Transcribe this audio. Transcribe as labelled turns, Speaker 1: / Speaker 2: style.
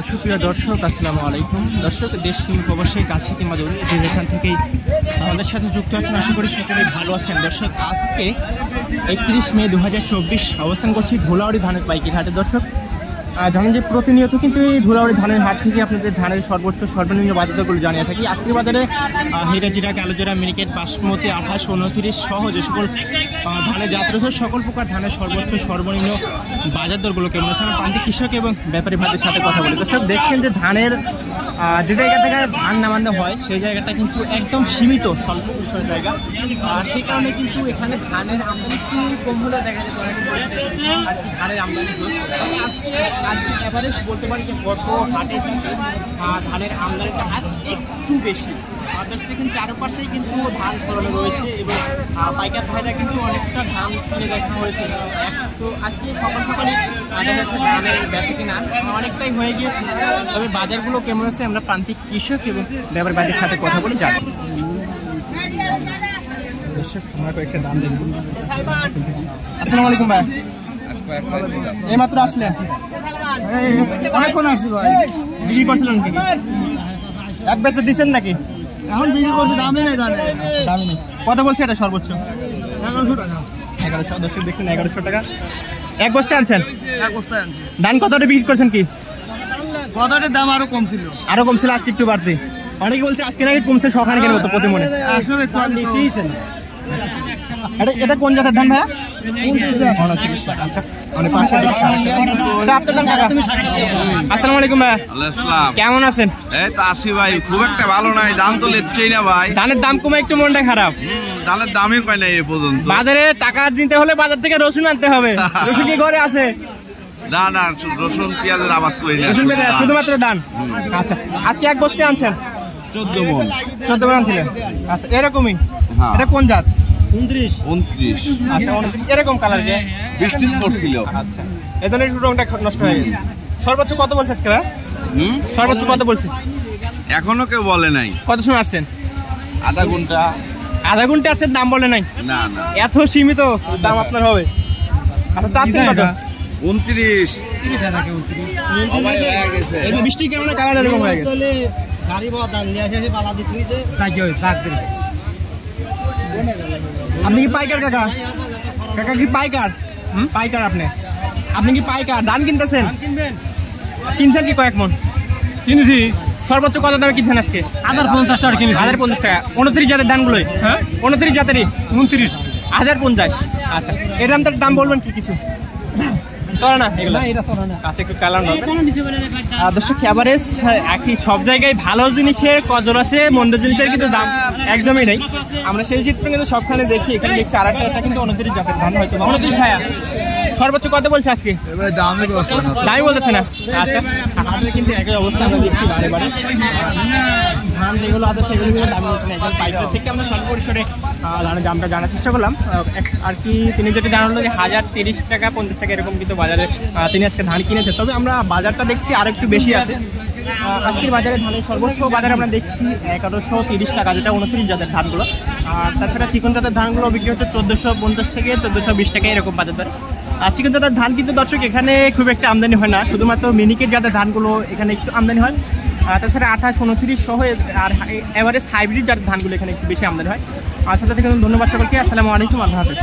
Speaker 1: সুপ্রিয় দর্শক, আসসালামু আলাইকুম। দর্শক, দেশ কিংবা প্রবাসের কাছে কিংবা দূরে যে যেখান থেকেই আমাদের সাথে যুক্ত আছেন, আশা করি সকলেই ভালো আছেন। দর্শক, আজকে 31 মে 2024 অবস্থান করছি ধুলাউড়ি ধানের পাইকারি হাটে। দর্শক, জানেন যে প্রতিনিয়ত কিন্তু এই ধুলাউড়ি ধানের হাট থেকে আপনাদের ধানের সর্বোচ্চ সর্বনিম্ন বাজারগুলো জানিয়ে থাকি। আজকের বাজারে হিরাজিরা, কালোজিরা, মিনিকেট, বাসমতি 28, 29 সহ যে সকল ধানের জাত রয়েছে, সকল প্রকার ধানের সর্বোচ্চ সর্বনিম্ন বাজার দরগুলো কেমন আছে, প্রান্তিক কৃষক এবং ব্যাপারী ভাইদের সাথে কথা বলি। দর্শক, দেখছেন যে ধানের যে জায়গা থেকে ধান নামানো হয় সেই জায়গাটা কিন্তু একদম সীমিত স্বল্প পরিসর জায়গা, সেই কারণে কিন্তু এখানে ধানের আমদানি একটু কম হলে দেখা যায় ধানের আমদানি আজকে এভারেজ বলতে পারি যে গত হাটে ধানের আমদানিটা আজকে একটু বেশি। দর্শক, কিন্তু চারপাশেই কিন্তু ধান ছড়ানো রয়েছে এবং পাইকার ভাইরা কিন্তু অনেকটা ধান কিনে দেখা হয়েছে। তো আজকে সকাল সকালই দেখা যাচ্ছে ধানের ব্যাপী কিনা অনেকটাই হয়ে গিয়েছে। তবে বাজারগুলো কেমন আছে আমরা প্রান্তিক কৃষক এবং ব্যাপারী ভাইদের সাথে কথা বলে জানি। দর্শক, আমরা কয়েকটা দাম দেখব। আসসালামু আলাইকুম ভাই, এইমাত্র আসলেন?
Speaker 2: অনেকক্ষণ আসছি ভাই।
Speaker 1: বিক্রি করছিলেন কি? এক বেচতে দিচ্ছেন নাকি?
Speaker 2: এখন বিক্রি করছে, দামই নেই ধানে।
Speaker 1: দামি নেই। কত বলছে এটা সর্বোচ্চ?
Speaker 2: 1100 টাকা।
Speaker 1: 1100। দর্শক দেখুন, 1100 টাকা এক বস্তা আনছেন।
Speaker 2: এক বস্তায় আনছি।
Speaker 1: ধান কতটা বিক্রি করছেন কি?
Speaker 2: গতটার দাম আরো কম ছিল।
Speaker 1: আরো কম ছিল, আজকে একটু বাড়তি। অনেকে বলছে আজকে নাকি কমছে সখানেকের মতো প্রতি মনে।
Speaker 2: আসলে
Speaker 1: এটা কোন জাতের ধান ভাইয়া? আসসালামু আলাইকুম ভাই, কেমন আছেন?
Speaker 3: এই তো আসি ভাই, খুব একটা ভালো নাই, দাম তো লেটছেই না ভাই।
Speaker 1: ধানের দাম কমে একটু মনটা খারাপ।
Speaker 3: ধানের দামই কয় নাই এ পর্যন্ত।
Speaker 1: বাজারে টাকা দিতে হলে বাজার থেকে রসুন আনতে হবে। রসুন কি ঘরে আছে?
Speaker 3: না না, রসুন পেঁয়াজের আবাদ করি না,
Speaker 1: রসুন পেঁয়াজ শুধুমাত্র ধান। আচ্ছা, আজকে এক বস্তা আনছেন?
Speaker 3: 14 মণ।
Speaker 1: 14 মণ আনছিলেন। আচ্ছা, এরকমই।
Speaker 3: হ্যাঁ।
Speaker 1: এটা কোন জাত?
Speaker 3: 29।
Speaker 1: আচ্ছা, 29 এরকম কালার কে?
Speaker 3: বৃষ্টি পড়ছিল।
Speaker 1: আচ্ছা, এই জন্য একটু রংটা নষ্ট হয়ে গেছে। সর্বোচ্চ কত বলছে আজকে? সর্বোচ্চ কত বলছে?
Speaker 3: এখনো কেউ বলে নাই।
Speaker 1: কত সময় আসছেন?
Speaker 3: আধা ঘন্টা।
Speaker 1: আধা ঘন্টা আসছেন, দাম বলে নাই?
Speaker 3: না না,
Speaker 1: এত সীমিত দাম আপনার হবে? আচ্ছা, চাচ্ছেন কত?
Speaker 3: 29।
Speaker 1: বৃষ্টি কেমন কালার এরকম হয়ে গেছে? আপনি কি পাইকার কাকা? কাকা কি পাইকার? পাইকার আপনি কি পাইকার ধান কিনতেছেন? কিনছেন কি কয়েক মন? কিনেছি। সর্বোচ্চ কত দামে কিনছেন আজকে?
Speaker 2: 1050 টাকা কিনেছি।
Speaker 1: 1050 টাকা। 29 জাতের ধানগুলোই? হ্যাঁ, 29 জাতেরই। 29। 1050। আচ্ছা, এর দাম বলবেন কি কিছু? চলে না এগুলো? আচ্ছা, একটু কালার নয়। দর্শক, এভারেজ একই সব জায়গায় ভালো জিনিসের কদর আছে, মন্দ জিনিসের কিন্তু দাম একদমই নেই। আমরা সেই চিত্র কিন্তু সবখানে দেখি। এখানে দেখছি আরেকটা কিন্তু 29 জাতের ধান, হয়তো 29 ভাইয়া। সর্বোচ্চ কত বলছে আজকে? দামি বলতেছে না। আচ্ছা, আমাদের কিন্তু একই অবস্থা আমরা দেখছি বারে বারে। ধান যেগুলো আছে সেগুলো কিন্তু দামি বলছে না। একজন পাইকার থেকে আমরা স্বল্প পরিসরে ধানের দামটা জানার চেষ্টা করলাম। আর কি তিনি যেটা জানালো যে 1030 টাকা 50 টাকা এরকম কিন্তু বাজারে তিনি আজকে ধান কিনেছে। তবে আমরা বাজারটা দেখছি আর একটু বেশি আছে। আজকের বাজারে ধানের সর্বোচ্চ বাজারে আমরা দেখছি 1130 টাকা, যেটা 29 জাতের ধানগুলো। আর তাছাড়া চিকন জাতের ধানগুলো বিক্রি হচ্ছে 1450 থেকে 1420 টাকা এরকম বাজার দরে। আর চিকন জাতের ধান কিন্তু দর্শক এখানে খুব একটা আমদানি হয় না, শুধুমাত্র মিনিকেট জাতের ধানগুলো এখানে একটু আমদানি হয়। তাছাড়া 28, 29 সহ আর এভারেজ হাইব্রিড জাতের ধানগুলো এখানে একটু বেশি আমদানি হয়। আর সাথে থেকে ধন্যবাদ সকলকে। আসসালামু আলাইকুম, আল্লাহ হাফেজ।